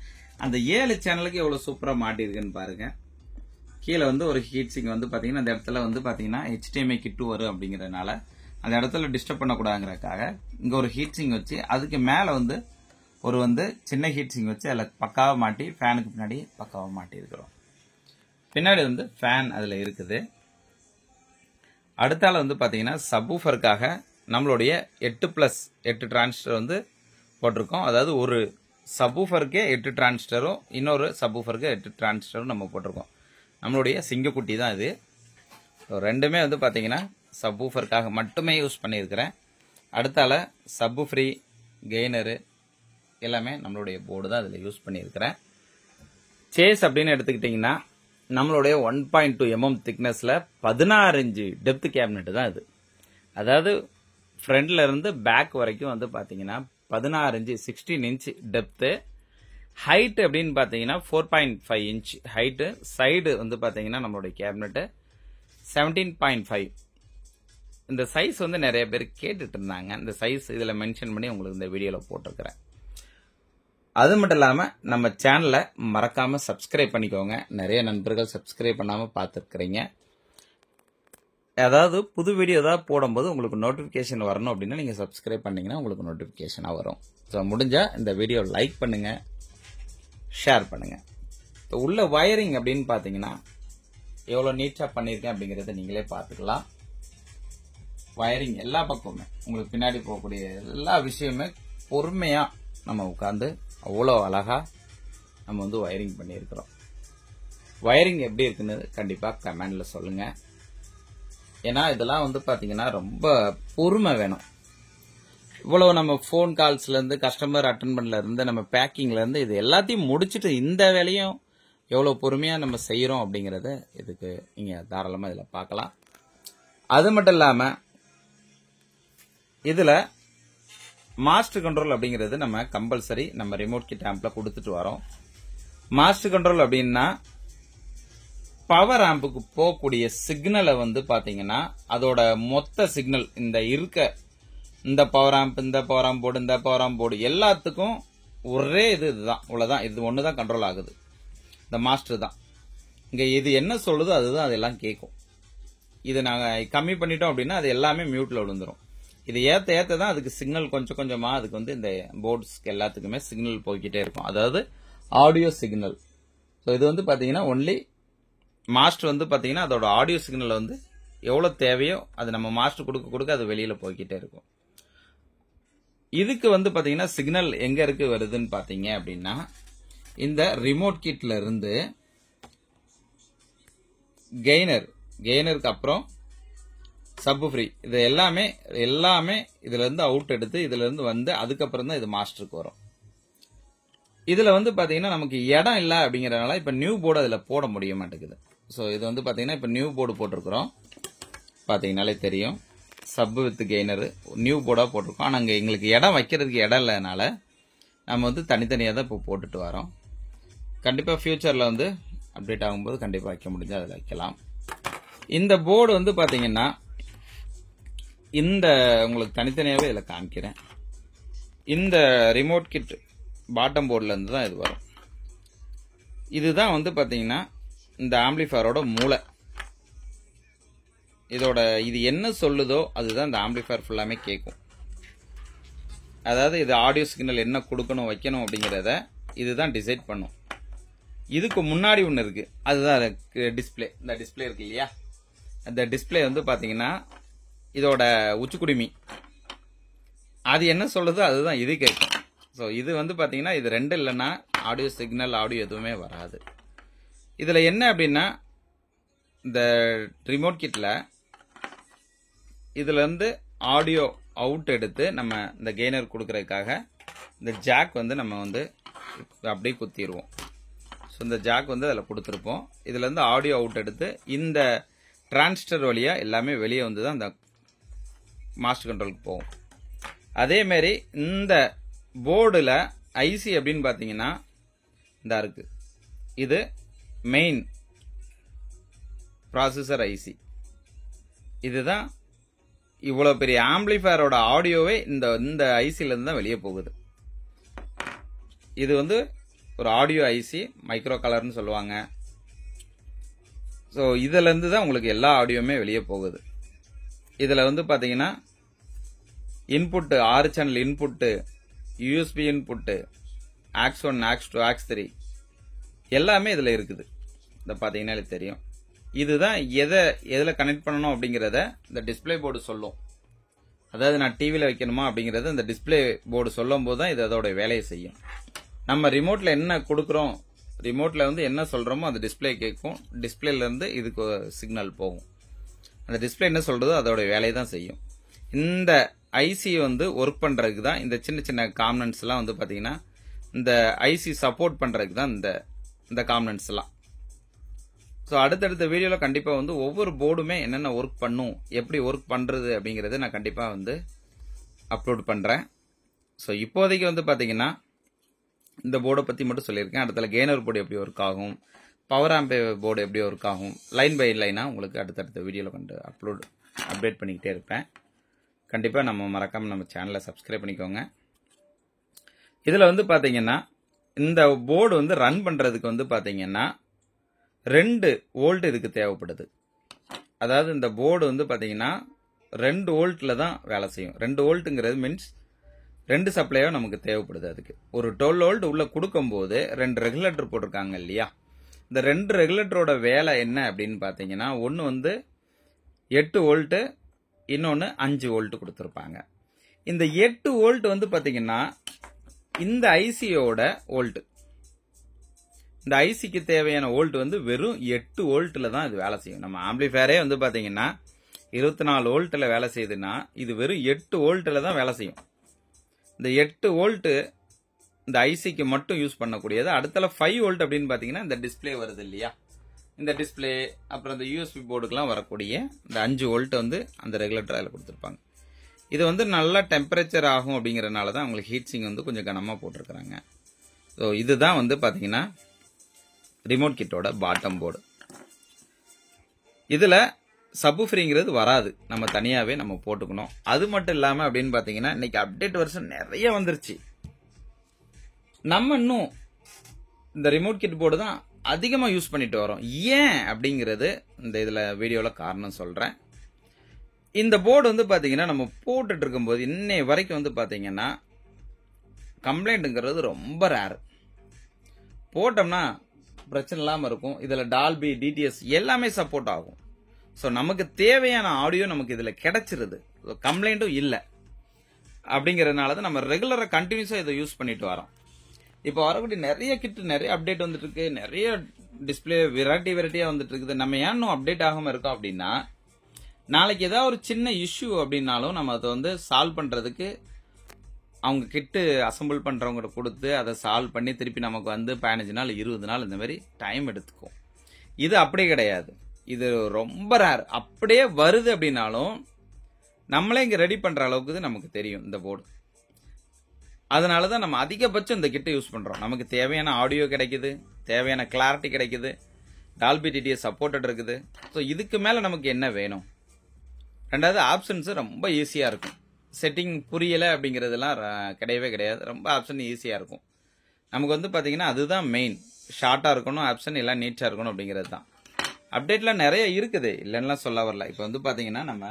அந்த 7 சேனலுக்கு எவ்வளோ சூப்பராக மாட்டியிருக்குன்னு பாருங்க. கீழே வந்து ஒரு ஹீட் சிங் வந்து பார்த்தீங்கன்னா அந்த இடத்துல வந்து பார்த்தீங்கன்னா HDMI கிட்டு வரும் அப்படிங்கிறதுனால அந்த இடத்துல டிஸ்டர்ப் பண்ணக்கூடாதுங்கிறதுக்காக இங்கே ஒரு ஹீட் சிங் வச்சு அதுக்கு மேலே வந்து ஒரு வந்து சின்ன ஹீட் சிங் வச்சு அதில் பக்காவாக மாட்டி ஃபேனுக்கு பின்னாடி பக்காவாக மாட்டியிருக்கிறோம். பின்னாடி வந்து ஃபேன் அதில் இருக்குது. அடுத்தால வந்து பார்த்தீங்கன்னா சப்வூஃபருக்காக நம்மளுடைய 8+8 டிரான்சிஸ்டர் வந்து போட்டிருக்கோம். அதாவது ஒரு சப்வூஃபருக்கே 8 டிரான்சிஸ்டரும் இன்னொரு சப்வூஃபருக்கு 8 டிரான்சிஸ்டரும் நம்ம போட்டிருக்கோம். நம்மளுடைய சிங்கக்குட்டி தான் இது. ரெண்டுமே வந்து பார்த்தீங்கன்னா சப்வூஃபருக்காக மட்டுமே யூஸ் பண்ணியிருக்கிறேன். அடுத்தால சப்பு ஃப்ரீ கெய்னரு எல்லாமே நம்மளுடைய போர்டு தான் அதில் யூஸ் பண்ணியிருக்கிறேன். சேஸ் அப்படின்னு எடுத்துக்கிட்டிங்கன்னா நம்மளுடைய 1.2 mm திக்னஸில் 16 இன்ச்சு டெப்த் கேபினெட் தான் இது. அதாவது ஃப்ரண்ட்ல இருந்து பேக் வரைக்கும் வந்து பார்த்தீங்கன்னா 16 இன்ச்சு 16 இன்ச் டெப்த்து. ஹைட் அப்படின்னு பார்த்தீங்கன்னா 4.5 இன்ச் ஹைட்டு. சைடு வந்து பார்த்தீங்கன்னா நம்மளுடைய கேபினெட்டு 17.5. இந்த சைஸ் வந்து நிறைய பேர் கேட்டுட்டு இருந்தாங்க. இந்த சைஸ் இதில் மென்ஷன் பண்ணி உங்களுக்கு இந்த வீடியோவில் போட்டிருக்கிறேன். அது மட்டும் இல்லாமல் நம்ம சேனலை மறக்காமல் சப்ஸ்கிரைப் பண்ணிக்கோங்க. நிறைய நண்பர்கள் சப்ஸ்கிரைப் பண்ணாமல் பார்த்துருக்குறீங்க. அதாவது புது வீடியோ ஏதாவது போடும்போது உங்களுக்கு நோட்டிஃபிகேஷன் வரணும் அப்படின்னா நீங்கள் சப்ஸ்கிரைப் பண்ணிங்கன்னா உங்களுக்கு நோட்டிஃபிகேஷனாக வரும். ஸோ முடிஞ்சால் இந்த வீடியோ லைக் பண்ணுங்கள், ஷேர் பண்ணுங்கள். இப்போ உள்ள வயரிங் அப்படின்னு பார்த்தீங்கன்னா எவ்வளோ நீட்டாக பண்ணியிருக்கேன் அப்படிங்கிறத நீங்களே பார்த்துக்கலாம். வயரிங் எல்லா பக்கமுமே உங்களுக்கு பின்னாடி போகக்கூடிய எல்லா விஷயமே பொறுமையாக நம்ம உட்காந்து அவ்வளோ அழகாக நம்ம வந்து வயரிங் பண்ணியிருக்கிறோம். வயரிங் எப்படி இருக்குன்னு கண்டிப்பா கமெண்ட்ல சொல்லுங்க. ஏன்னா இதெல்லாம் வந்து பாத்தீங்கன்னா ரொம்ப பொறுமை வேணும். இவ்வளவு நம்ம போன் கால்ஸ்ல இருந்து, கஸ்டமர் அட்டன் பண்ணல இருந்து, நம்ம பேக்கிங்ல இருந்து இது எல்லாத்தையும் முடிச்சுட்டு இந்த வேலையும் எவ்வளவு பொறுமையா நம்ம செய்யறோம் அப்படிங்கறத இதுக்கு நீங்க தாராளமா இதுல பார்க்கலாம். அது மட்டும் இல்லாம இதுல மாஸ்டர் கண்ட்ரோல் அப்படிங்கிறது நம்ம கம்பல்சரி நம்ம ரிமோட் கிட் ஆம்ப்ல கொடுத்துட்டு வரோம். மாஸ்டர் கண்ட்ரோல் அப்படின்னா பவர் ஆம்புக்கு போகக்கூடிய சிக்னலை வந்து பாத்தீங்கன்னா அதோட மொத்த சிக்னல் இந்த பவர் ஆம்ப், இந்த பவர் ஆம்ப் போர்டு, இந்த பவர் ஆம்ப் போர்டு எல்லாத்துக்கும் ஒரே இதுதான், இவ்வளவுதான். இது ஒண்ணுதான் கண்ட்ரோல் ஆகுது. இந்த மாஸ்டர் தான் இங்க இது என்ன சொல்லுதோ அதுதான் அதெல்லாம் கேட்கும். இது நாங்க கம்மி பண்ணிட்டோம் அப்படின்னா அது எல்லாமே மியூட்ல விழுந்துரும். இது ஏத்த தான் அதுக்கு சிக்னல் கொஞ்சம் கொஞ்சமா அதுக்கு வந்து இந்த போர்ட்ஸ்க்கு எல்லாத்துக்குமே சிக்னல் போய்கிட்டே இருக்கும். அதாவது ஆடியோ சிக்னல். ஸோ இது வந்து பாத்தீங்கன்னா ஒன்லி மாஸ்டர் வந்து பாத்தீங்கன்னா அதோட ஆடியோ சிக்னல் வந்து எவ்வளவு தேவையோ அது நம்ம மாஸ்டர் கொடுக்க அது வெளியில போய்கிட்டே இருக்கும். இதுக்கு வந்து பாத்தீங்கன்னா சிக்னல் எங்க இருக்கு வருதுன்னு பாத்தீங்க அப்படின்னா இந்த ரிமோட் கிட்ல இருந்து கெய்னருக்கு அப்புறம் சப்வூஃபர் இது எல்லாமே இதுல இருந்து அவுட் எடுத்து இதுல இருந்து வந்து அதுக்கப்புறம் தான் இது மாஸ்டருக்கு வரும். இதுல வந்து பாத்தீங்கன்னா நமக்கு இடம் இல்ல அப்படிங்கறதுனால இப்ப நியூ போர்டு அதுல போட முடிய மாட்டேங்குது. சோ இது வந்து பாத்தீங்கன்னா இப்ப நியூ போர்டு போட்டிருக்கிறோம். பாத்தீங்கன்னாலே தெரியும். சப் வித் கெய்னர் நியூ போர்டா போட்டிருக்கோம். ஆனா அங்க எங்களுக்கு இடம் வைக்கிறதுக்கு இடம் இல்லைனால நம்ம வந்து தனித்தனியா தான் இப்போ போட்டுட்டு வரோம். கண்டிப்பா ஃபியூச்சர்ல வந்து அப்டேட் ஆகும்போது கண்டிப்பா வைக்க முடிஞ்சா அதில் வைக்கலாம். இந்த போர்டு வந்து பாத்தீங்கன்னா இந்த உங்களுக்கு தனித்தனியாவே இதில் காமிக்கிறேன். இந்த ரிமோட் கிட் பாட்டம் போர்டுல இருந்து தான் இது வரும். இதுதான் வந்து பாத்தீங்கன்னா இந்த ஆம்பிளிஃபயரோட மூளை. இது என்ன சொல்லுதோ அதுதான் இந்த ஆம்பிளிஃபயர் ஃபுல்லாமே கேட்கும். அதாவது இது ஆடியோ சிக்னல் என்ன கொடுக்கணும் வைக்கணும் அப்படிங்கறத இதுதான் டிசைட் பண்ணும். இதுக்கு முன்னாடி ஒன்னு இருக்கு, அதுதான் டிஸ்பிளே. இந்த டிஸ்பிளே இருக்கு இல்லையா, அந்த டிஸ்பிளே வந்து பாத்தீங்கன்னா இதோட உச்சுக்குடுமி. அது என்ன சொல்லுதோ அதுதான் இது கேட்கும். ஸோ இது வந்து பாத்தீங்கன்னா இது ரெண்டு இல்லைன்னா ஆடியோ சிக்னல் ஆடியோ எதுவுமே வராது. இதுல என்ன அப்படின்னா இந்த ரிமோட் கிட்ல இதுல இருந்து ஆடியோ அவுட் எடுத்து நம்ம இந்த கெய்னர் கொடுக்கறதுக்காக இந்த ஜாக் வந்து நம்ம வந்து அப்படியே குத்திடுவோம். ஸோ இந்த ஜாக் வந்து அதில் கொடுத்துருப்போம். இதுல இருந்து ஆடியோ அவுட் எடுத்து இந்த டிரான்சிஸ்டர் வழியா எல்லாமே வெளியே வந்து தான் இந்த மாஸ்டர் கண்ட்ரோலுக்கு போகும். அதே மாதிரி இந்த போர்டுல ஐசி அப்படின்னு பாத்தீங்கன்னா இந்த இருக்கு, இது மெயின் ப்ராசஸர் ஐசி. இதுதான் இவ்வளவு பெரிய ஆம்பிளிஃபயரோட ஆடியோவே இந்த ஐசில இருந்து தான் வெளியே போகுது. இது வந்து ஒரு ஆடியோ ஐசி, மைக்ரோ கலர்னு சொல்லுவாங்க. ஸோ இதுல இருந்து தான் உங்களுக்கு எல்லா ஆடியோவுமே வெளியே போகுது. இதுல வந்து பாத்தீங்கன்னா input 6 channel input, USB input, aux 1, aux 2, aux 3 எல்லாமே இதுல இருக்குது. இத பாத்தீங்கன்னா தெரியும். இதுதான் எதுல கனெக்ட் பண்ணணும் அப்படிங்கறத இந்த டிஸ்பிளே போர்டு சொல்லும். அதாவது நான் டிவில வைக்கணுமா அப்படிங்கறத இந்த டிஸ்பிளே போர்டு சொல்லும் போது தான் இது அதோட வேலையை செய்யும். நம்ம ரிமோட்ல என்ன கொடுக்கறோம், ரிமோட்ல வந்து என்ன சொல்றோமோ அந்த டிஸ்பிளே கேட்கும். டிஸ்பிளேல இருந்து இதுக்கு சிக்னல் போகும். அந்த டிஸ்பிளே என்ன சொல்றதோ அதோட வேலையை தான் செய்யும். இந்த ஐசி வந்து ஒர்க் பண்றதுக்கு தான் இந்த சின்ன சின்ன காம்பனன்ட்ஸ் எல்லாம் வந்து பாத்தீங்கன்னா இந்த ஐசி சப்போர்ட் பண்றதுக்கு தான் இந்த காம்பனன்ட்ஸ் எல்லாம். ஸோ அடுத்தடுத்த வீடியோல கண்டிப்பா வந்து ஒவ்வொரு போர்டுமே என்னென்ன ஒர்க் பண்ணும், எப்படி ஒர்க் பண்றது அப்படிங்கறத நான் கண்டிப்பா வந்து அப்லோட் பண்றேன். ஸோ இப்போதைக்கு வந்து பாத்தீங்கன்னா இந்த போர்டை பத்தி மட்டும் சொல்லியிருக்கேன். அடுத்த கெய்னர் போர்டு எப்படி ஒர்க் ஆகும், பவர் ஆம்ப் போர்டு எப்படி ஒர்க் ஆகும், லைன் பை லைனா உங்களுக்கு அடுத்தடுத்த வீடியோல கொண்டு அப்டேட் பண்ணிக்கிட்டே இருப்பேன். கண்டிப்பா மறக்காம நம்ம சேனலை சப்ஸ்கிரைப் பண்ணிக்கோங்க. இதுல வந்து பாத்தீங்கன்னா இந்த போர்டு வந்து ரன் பண்றதுக்கு வந்து பாத்தீங்கன்னா 2 வோல்ட் இதுக்கு தேவைப்படுது. அதாவது இந்த போர்டு வந்து பாத்தீங்கன்னா 2 வோல்ட்ல தான் வேலை செய்யும். 2 வோல்ட்ங்கிறது மீன்ஸ் 2 சப்ளையோ நமக்கு தேவைப்படுது. அதுக்கு ஒரு 12 வோல்ட் உள்ள கொடுக்கும் போது 2 ரெகுலேட்டர் போட்டிருக்காங்க இல்லையா, இந்த 2 ரெகுலேட்டரோட வேலை என்ன அப்படின்னு பாத்தீங்கன்னா ஒன்னு வந்து 8 வோல்ட், இன்னொன்னு 5 வோல்ட் கொடுத்திருப்பாங்க. இந்த 8 வோல்ட் வந்து பாத்தீங்கன்னா இந்த ஐசியோட வோல்ட், இந்த ஐசிக்கு தேவையான வோல்ட் வந்து வெறும் 8 வோல்ட்ல தான் இது வேலை செய்யும். நம்ம ஆம்பிளிஃபயரே வந்து பாத்தீங்கன்னா 24 வோல்ட்ல வேலை செய்யுதுன்னா இது வெறும் 8 வோல்ட்ல தான் வேலை செய்யும். இந்த 8 வோல்ட் இந்த ஐசிக்கு மட்டும் யூஸ் பண்ணக்கூடியது. அடுத்தல 5 வோல்ட் அப்படின்னு பாத்தீங்கன்னா இந்த டிஸ்பிளே வருது இல்லையா, இந்த டிஸ்பிளே அப்புறம் இந்த யூஎஸ்பி போர்டுக்கெல்லாம் வரக்கூடிய இந்த 5 வோல்ட் வந்து அந்த ரெகுலேட்டர் அதில் கொடுத்துருப்பாங்க. இது வந்து நல்லா டெம்பரேச்சர் ஆகும் அப்படிங்கறதுனால தான் உங்களுக்கு ஹீட் சிங் வந்து கொஞ்சம் கனமா போட்டிருக்காங்க. ஸோ இதுதான் வந்து பாத்தீங்கன்னா ரிமோட் கிட்டோட பாட்டம் போர்டு. இதுல சப்வூஃபரிங்கிறது வராது, நம்ம தனியாவே நம்ம போட்டுக்கணும். அது மட்டும் இல்லாம அப்படின்னு பாத்தீங்கன்னா இன்னைக்கு அப்டேட் வெர்ஷன் நிறைய வந்துருச்சு. நம்ம இன்னும் இந்த ரிமோட் கிட் போர்டு தான் அதிகமா யூஸ் பண்ணிட்டு வரோம். ஏன் அப்படிங்கிறது இந்த இதுல வீடியோல காரணம் சொல்றேன். இந்த போர்டு வந்து பாத்தீங்கன்னா நம்ம போட்டுட்டு இருக்கும்போது இன்னை வரைக்கும் வந்து பாத்தீங்கன்னா கம்ப்ளைண்ட்ங்கிறது ரொம்ப ரேர். போட்டோம்னா பிரச்சனை இல்லாம இருக்கும். இதுல டால்பி, டிடிஎஸ் எல்லாமே சப்போர்ட் ஆகும். ஸோ நமக்கு தேவையான ஆடியோ நமக்கு இதுல கிடைச்சிருது, கம்ப்ளைண்ட்டும் இல்லை. அப்படிங்கறதுனால தான் நம்ம ரெகுலரா கண்டினியூஸா இதை யூஸ் பண்ணிட்டு வரோம். இப்போ வரக்கூடிய நிறைய கிட் நிறைய அப்டேட் வந்துட்டு இருக்கு, நிறைய டிஸ்பிளே வெரைட்டியா வந்துட்டு இருக்குது. நம்ம ஏன் இன்னும் அப்டேட் ஆகாம இருக்கோம் அப்படின்னா, நாளைக்கு ஏதாவது ஒரு சின்ன இஷ்யூ அப்படின்னாலும் நம்ம அதை வந்து சால்வ் பண்றதுக்கு அவங்க கிட்டு அசம்பிள் பண்றவங்க கொடுத்து அதை சால்வ் பண்ணி திருப்பி நமக்கு வந்து 15 நாள் 20 நாள் இந்த மாதிரி டைம் எடுத்துக்கும். இது அப்படி கிடையாது, இது ரொம்ப ரேர். அப்படியே வருது அப்படின்னாலும் நம்மளே இங்க ரெடி பண்ற அளவுக்கு நமக்கு தெரியும் இந்த போர்டு. அதனாலதான் நம்ம அதிகபட்சம் இந்த கிட்ட யூஸ் பண்றோம். நமக்கு தேவையான ஆடியோ கிடைக்குது, தேவையான கிளாரிட்டி கிடைக்குது, டால்பி டிடிஎஸ் சப்போர்ட்டட் இருக்குது. ஸோ இதுக்கு மேல நமக்கு என்ன வேணும்? ரெண்டாவது ஆப்ஷன்ஸ் ரொம்ப ஈஸியா இருக்கும். செட்டிங் புரியல அப்படிங்கறதெல்லாம் கிடையவே கிடையாது. ரொம்ப ஆப்ஷன் ஈஸியா இருக்கும். நமக்கு வந்து பாத்தீங்கன்னா அதுதான் மெயின். ஷார்ட்டா இருக்கணும் ஆப்ஷன், எல்லாம் நீட்டா இருக்கணும் அப்படிங்கிறது தான். அப்டேட்ல நிறைய இருக்குது, இல்லைன்னா சொல்ல வரல. இப்போ வந்து பாத்தீங்கன்னா நம்ம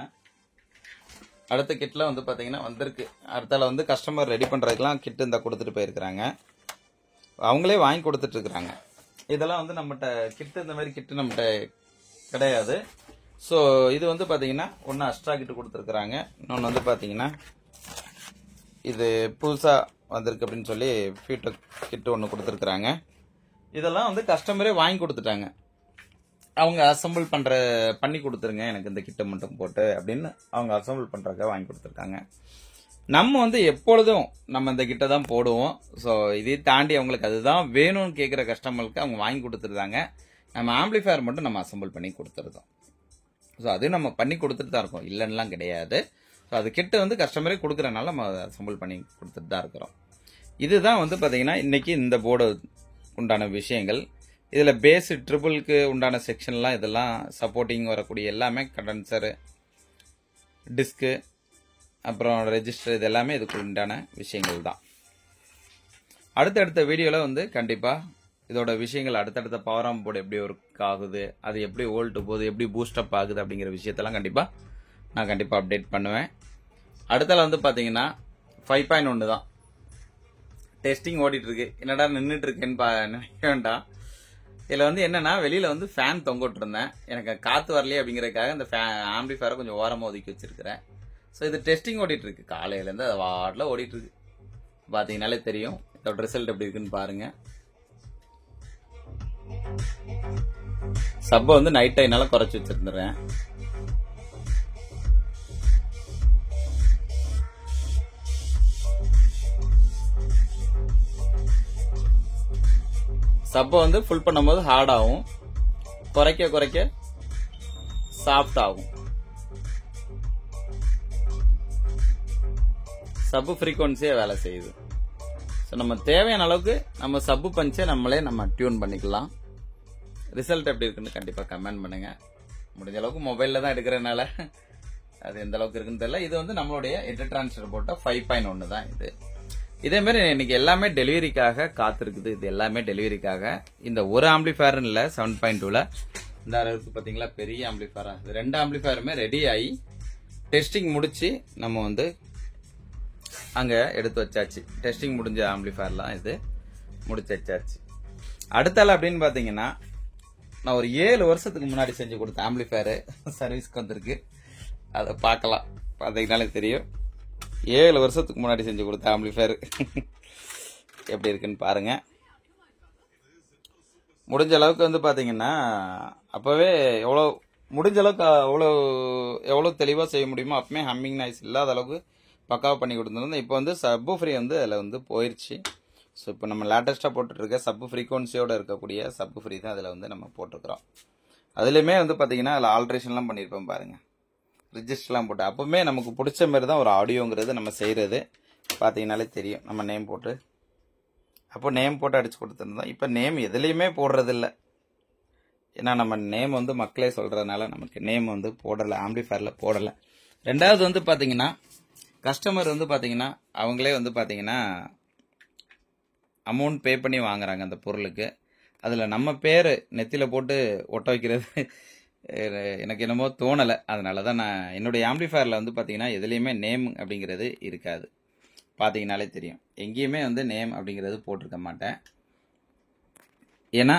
அடுத்த கிட்ல வந்து பாத்தீங்கன்னா வந்திருக்கு. அடுத்தால வந்து கஸ்டமர் ரெடி பண்றதுக்கெல்லாம் கிட் இந்த கொடுத்துட்டு போயிருக்கிறாங்க, அவங்களே வாங்கி கொடுத்துட்டு இருக்காங்க. இதெல்லாம் வந்து நம்மகிட்ட கிட் இந்த மாதிரி கிட் நம்மகிட்ட கிடையாது. ஸோ இது வந்து பாத்தீங்கன்னா ஒன்னு அஸ்ட்ரா கிட் கொடுத்துருக்காங்க, இன்னொன்று வந்து பாத்தீங்கன்னா இது புதுசா வந்திருக்கு அப்படின்னு சொல்லி ஃபியூட்டர் கிட் ஒன்று கொடுத்துருக்காங்க. இதெல்லாம் வந்து கஸ்டமரே வாங்கி கொடுத்துட்டாங்க. அவங்க அசம்பிள் பண்ணி கொடுத்துருங்க எனக்கு இந்த கிட்ட மட்டும் போட்டு அப்படின்னு அவங்க அசம்பிள் பண்றதுக்காக வாங்கி கொடுத்துருக்காங்க. நம்ம வந்து எப்பொழுதும் நம்ம இந்த கிட்ட தான் போடுவோம். ஸோ இதை தாண்டி அவங்களுக்கு அதுதான் வேணும்னு கேட்குற கஸ்டமருக்கு அவங்க வாங்கி கொடுத்துருந்தாங்க. நம்ம ஆம்பிளிஃபயர் மட்டும் நம்ம அசம்பிள் பண்ணி கொடுத்துருந்தோம். ஸோ அது நம்ம பண்ணி கொடுத்துட்டு தான் இருக்கோம், இல்லைன்னுலாம் கிடையாது. ஸோ அது கிட்ட வந்து கஸ்டமரே கொடுக்குறனால நம்ம அசம்பிள் பண்ணி கொடுத்துட்டு தான் இருக்கிறோம். இதுதான் வந்து பாத்தீங்கன்னா இன்னைக்கு இந்த போர்டு உண்டான விஷயங்கள். இதுல பேஸ் ட்ரிபிளுக்கு உண்டான செக்ஷன்லாம் இதெல்லாம் சப்போர்ட்டிங் வரக்கூடிய எல்லாமே கண்டென்சரு, டிஸ்கு, அப்புறம் ரெஜிஸ்டர், இது எல்லாமே இதுக்கு உண்டான விஷயங்கள் தான். அடுத்தடுத்த வீடியோல வந்து கண்டிப்பா இதோட விஷயங்கள் அடுத்தடுத்த பவர் ஆம்ப் போர்டு எப்படி ஒர்க் ஆகுது, அது எப்படி வோல்ட் போகுது, எப்படி பூஸ்டப் ஆகுது அப்படிங்கிற விஷயத்தெல்லாம் நான் கண்டிப்பா அப்டேட் பண்ணுவேன். அடுத்தால வந்து பாத்தீங்கன்னா 5.1 தான் டெஸ்டிங் ஓடிட்டு இருக்கு. என்னடா நின்றுட்டு இருக்கேன்னு நினைக்க வேண்டாம். இதுல வந்து என்னன்னா வெளியில வந்து ஃபேன் தொங்கிட்டு இருந்தேன், எனக்கு காத்து வரலையே அப்படிங்கறதுக்காக இந்த ஆம்பிளிஃபயரை கொஞ்சம் ஓரமா ஒதுக்கி வச்சிருக்கிறேன். ஸோ இது டெஸ்டிங் ஓடிட்டு இருக்கு, காலையில இருந்து அது வார்டில் ஓடிட்டு இருக்கு. பாத்தீங்கன்னாலே தெரியும் இதோட ரிசல்ட் எப்படி இருக்குன்னு பாருங்க. சப்ப வந்து நைட் டைம்னால குறைச்சி வச்சிருந்துறேன். சப்ப வந்து ஃபுல் பண்ணும்போது ஹார்ட் ஆகும், குறைக்க குறைக்க சாஃப்ட் ஆகும். சப்பு ஃப்ரீக்வன்சியா வேலை செய்யுது. ஸோ நம்ம தேவையான அளவுக்கு நம்ம சப்பு பஞ்சை நம்ம டியூன் பண்ணிக்கலாம். ரிசல்ட் எப்படி இருக்குன்னு கண்டிப்பா கமெண்ட் பண்ணுங்க. முடிஞ்ச அளவுக்கு மொபைல்ல தான் எடுக்கிறதுனால அது எந்த அளவுக்கு இருக்குன்னு தெரியல. இது வந்து நம்மளுடைய எட்டு டிரான்ஸ்டர் போட்ட 5.1 தான் இது. இதே மாதிரி இன்னைக்கு எல்லாமே டெலிவரிக்காக காத்திருக்குது. இது எல்லாமே டெலிவரிக்காக. இந்த ஒரு ஆம்பிளிஃபயர் இல்ல 7.2ல இந்த அளவுக்கு பாத்தீங்களா பெரிய ஆம்பிளிஃபயரா, இது 2 ஆம்பிளிஃபயருமே ரெடி ஆகி டெஸ்டிங் முடிச்சு நம்ம வந்து அங்க எடுத்து வச்சாச்சு. டெஸ்டிங் முடிஞ்ச ஆம்பிளிஃபயர்லாம் இது முடிச்சு வச்சாச்சு. அடுத்தால அப்படின்னு பாத்தீங்கன்னா நான் ஒரு 7 வருஷத்துக்கு முன்னாடி செஞ்சு கொடுத்த ஆம்பிளிஃபயர் சர்வீஸ்க்கு வந்திருக்கு. அதை பார்க்கலாம், பார்த்தீங்கன்னாலே தெரியும். 7 வருஷத்துக்கு முன்னாடி செஞ்சு கொடுத்த ஆம்பிளிஃபயர் எப்படி இருக்குன்னு பாருங்க. முடிஞ்ச அளவுக்கு வந்து பாத்தீங்கன்னா அப்பவே எவ்வளோ முடிஞ்ச அளவுக்கு எவ்வளோ தெளிவாக செய்ய முடியுமோ அப்பவுமே ஹம்மிங் நாய்ஸ் இல்லாத அளவுக்கு பக்காவாக பண்ணி கொடுத்துருந்தோம். இப்போ வந்து சப்பு ஃப்ரீ வந்து அதில் வந்து போயிடுச்சு. ஸோ இப்போ நம்ம லேட்டஸ்ட்டாக போட்டுட்ருக்க சப்பு ஃப்ரீக்வன்சியோடு இருக்கக்கூடிய சப்பு ஃப்ரீ தான் அதில் வந்து நம்ம போட்டிருக்கிறோம். அதுலேயுமே வந்து பார்த்தீங்கன்னா அதில் ஆல்ட்ரேஷன்லாம் பண்ணியிருப்போம் பாருங்கள், ரிஜிஸ்டர்லாம் போட்டு. அப்போவுமே நமக்கு பிடிச்ச மாதிரி தான் ஒரு ஆடியோங்கிறது நம்ம செய்கிறது பார்த்தீங்கன்னாலே தெரியும். நம்ம நேம் போட்டு அப்போ நேம் போட்டு அடித்து கொடுத்துருந்தோம். இப்போ நேம் எதுலேயுமே போடுறதில்ல, ஏன்னா நம்ம நேம் வந்து மக்களே சொல்கிறதுனால நமக்கு நேம் வந்து போடலை, ஆம்பிளிஃபயரில் போடலை. ரெண்டாவது வந்து பார்த்தீங்கன்னா கஸ்டமர் வந்து பார்த்தீங்கன்னா அவங்களே வந்து பார்த்தீங்கன்னா அமௌண்ட் பே பண்ணி வாங்குறாங்க அந்த பொருளுக்கு. அதில் நம்ம பேர் நெத்தியில் போட்டு ஒட்ட வைக்கிறது எனக்கு என்னமோ தோணலை. அதனால தான் நான் என்னுடைய ஆம்பிளிஃபயரில் வந்து பார்த்தீங்கன்னா எதுலேயுமே நேம் அப்படிங்கிறது இருக்காது. பார்த்தீங்கனாலே தெரியும், எங்கேயுமே வந்து நேம் அப்படிங்கிறது போட்டிருக்க மாட்டேன். ஏன்னா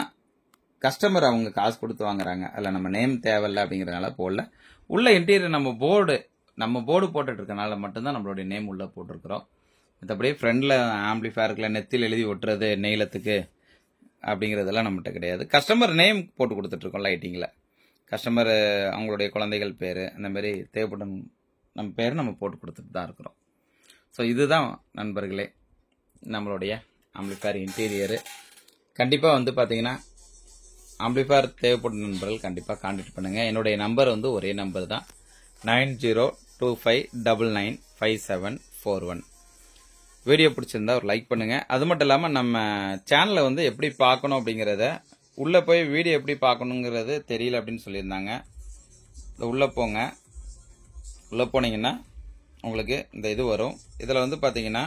கஸ்டமர் அவங்க காசு கொடுத்து வாங்குறாங்க, அதில் நம்ம நேம் தேவையில்லை அப்படிங்கிறதுனால போடல. உள்ள இன்டீரியர் நம்ம போர்டு போட்டுட்டு இருக்கனால மட்டும்தான் நம்மளுடைய நேம் உள்ளே போட்டிருக்கிறோம். மற்றபடி ஃப்ரெண்டில் ஆம்பிளிஃபயருக்குள்ள நெத்தியில் எழுதி ஒட்டுறது நீளத்துக்கு அப்படிங்கிறதெல்லாம் நம்மகிட்ட கிடையாது. கஸ்டமர் நேம் போட்டு கொடுத்துட்ருக்கோம் லைட்டிங்கில். கஸ்டமர் அவங்களுடைய குழந்தைகள் பேர் அந்த மாதிரி தேவைப்படும் நம்ம பேர் நம்ம போட்டு கொடுத்துட்டு தான் இருக்கிறோம். ஸோ இதுதான் நண்பர்களே நம்மளுடைய ஆம்பிளிஃபயர் இன்டீரியரு. கண்டிப்பாக வந்து பார்த்தீங்கன்னா ஆம்பிளிஃபயர் தேவைப்படும் நண்பர்கள் கண்டிப்பாக கான்டாக்ட் பண்ணுங்கள். என்னுடைய நம்பர் வந்து ஒரே நம்பர் தான், 9025995741. வீடியோ பிடிச்சிருந்தா ஒரு லைக் பண்ணுங்கள். அது மட்டும் இல்லாமல் நம்ம சேனலை வந்து எப்படி பார்க்கணும் அப்படிங்கிறத, உள்ளே போய் வீடியோ எப்படி பார்க்கணுங்கிறது தெரியல அப்படின்னு சொல்லியிருந்தாங்க. உள்ளே போங்க, உள்ளே போனீங்கன்னா உங்களுக்கு இந்த இது வரும். இதில் வந்து பார்த்தீங்கன்னா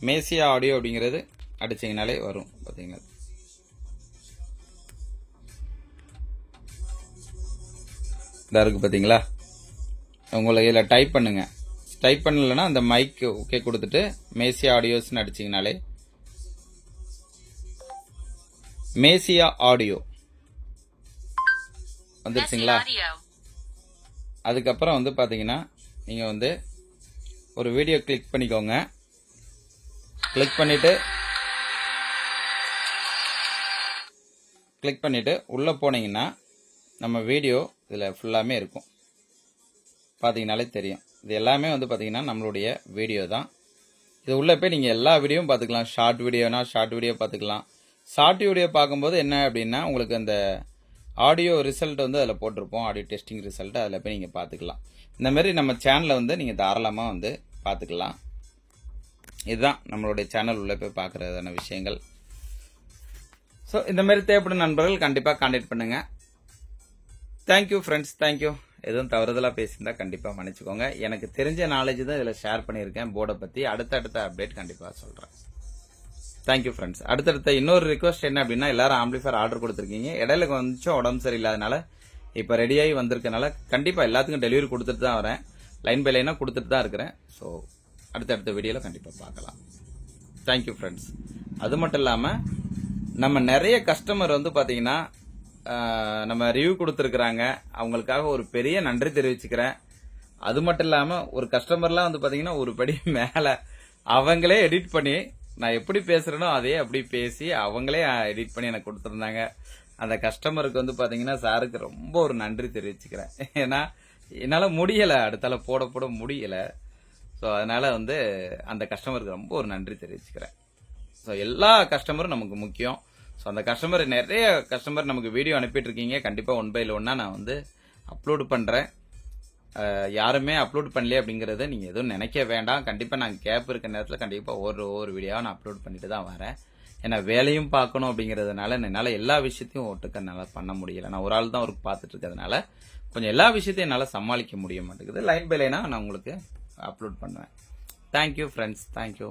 மேசியா ஆடியோ அப்படிங்கிறது அடிச்சிங்கனாலே வரும். பார்த்தீங்கன்னா இதாக இருக்குது பார்த்தீங்களா, உங்களுக்கு இதில் டைப் பண்ணுங்கள். டைப் பண்ணலைன்னா அந்த மைக் ஓகே கொடுத்துட்டு மேசியா ஆடியோஸ்ன்னு அடிச்சிங்கனாலே மேசியா ஆடியோ வந்துருச்சுங்களா. அதுக்கப்புறம் வந்து பார்த்தீங்கன்னா நீங்கள் வந்து ஒரு வீடியோ கிளிக் பண்ணிக்கோங்க. கிளிக் பண்ணிவிட்டு உள்ளே போனீங்கன்னா நம்ம வீடியோ இதில் ஃபுல்லாமே இருக்கும். பார்த்தீங்கனாலே தெரியும், இது எல்லாமே வந்து பார்த்தீங்கன்னா நம்மளுடைய வீடியோ தான். இது உள்ளே போய் நீங்கள் எல்லா வீடியோவும் பார்த்துக்கலாம். ஷார்ட் வீடியோனா ஷார்ட் வீடியோ பார்த்துக்கலாம். ஷார்ட் வீடியோ பார்க்கும்போது என்ன அப்படின்னா உங்களுக்கு அந்த ஆடியோ ரிசல்ட் வந்து அதில் போட்டிருப்போம், ஆடியோ டெஸ்டிங் ரிசல்ட், அதில் போய் நீங்கள் பார்த்துக்கலாம். இந்த மாதிரி நம்ம சேனலை வந்து நீங்கள் தாராளமாக வந்து பார்த்துக்கலாம். இதுதான் நம்மளுடைய சேனல் உள்ளே போய் பார்க்குறதான விஷயங்கள். ஸோ இந்த மாதிரி தேவைப்படும் நண்பர்கள் கண்டிப்பாக கான்டாக்ட் பண்ணுங்கள். Thank you friends, thank you. எதுவும் தவறுதலாக பேசியிருந்தா கண்டிப்பாக மன்னிச்சுக்கோங்க. எனக்கு தெரிஞ்ச நாலேஜ் தான் இதில் ஷேர் பண்ணியிருக்கேன் போர்டை பற்றி. அடுத்தடுத்த அப்டேட் கண்டிப்பாக சொல்கிறேன். Thank you friends. அடுத்தடுத்த இன்னொரு ரிக்வஸ்ட் என்ன அப்படின்னா, எல்லாரும் ஆம்பிளிஃபயர் ஆர்டர் கொடுத்துருக்கீங்க. இடையில கொஞ்சம் உடம்பு சரியில்லாதனால இப்போ ரெடியாகி வந்திருக்கனால கண்டிப்பாக எல்லாத்துக்கும் டெலிவரி கொடுத்துட்டு தான் வரேன். லைன் பை லைனாக கொடுத்துட்டு தான் இருக்கிறேன். ஸோ அடுத்தடுத்த வீடியோவில் கண்டிப்பாக பார்க்கலாம். Thank you friends. அது மட்டும் இல்லாமல் நம்ம நிறைய கஸ்டமர் வந்து பார்த்தீங்கன்னா நம்ம ரிவ்யூ கொடுத்துருக்குறாங்க. அவங்களுக்காக ஒரு பெரிய நன்றி தெரிவிச்சுக்கிறேன். அது மட்டும் இல்லாமல் ஒரு கஸ்டமர்லாம் வந்து பார்த்தீங்கன்னா ஒரு படி மேலே அவங்களே எடிட் பண்ணி நான் எப்படி பேசுகிறேனோ அதே அப்படி பேசி அவங்களே எடிட் பண்ணி எனக்கு கொடுத்துருந்தாங்க. அந்த கஸ்டமருக்கு வந்து பார்த்தீங்கன்னா சாருக்கு ரொம்ப ஒரு நன்றி தெரிவிச்சுக்கிறேன். ஏன்னா என்னால் முடியலை, அடுத்தால போட முடியலை. ஸோ அதனால் வந்து அந்த கஸ்டமருக்கு ரொம்ப ஒரு நன்றி தெரிவிச்சுக்கிறேன். ஸோ எல்லா கஸ்டமரும் நமக்கு முக்கியம். ஸோ அந்த நிறைய கஸ்டமர் நமக்கு வீடியோ அனுப்பிட்டு இருக்கீங்க. கண்டிப்பாக 1 by 1 நான் வந்து அப்லோடு பண்ணுறேன். யாருமே அப்லோட் பண்ணலையே அப்படிங்கிறத நீங்கள் எதுவும் நினைக்க வேண்டாம். கண்டிப்பாக நான் கேப் இருக்க நேரத்தில் கண்டிப்பாக ஒவ்வொரு வீடியோவாக நான் அப்லோட் பண்ணிட்டு தான் வரேன். ஏன்னா வேலையும் பார்க்கணும் அப்படிங்கிறதுனால என்னால் எல்லா விஷயத்தையும் ஒட்டுக்க என்னால் பண்ண முடியலை. நான் ஒரு ஆள் தான் ஒர்க் பார்த்துட்டு இருக்கிறதுனால கொஞ்சம் எல்லா விஷயத்தையும் என்னால் சமாளிக்க முடிய மாட்டேங்குது. லைன் பை லைனாக நான் உங்களுக்கு அப்லோட் பண்ணுவேன். Thank you friends, thank you.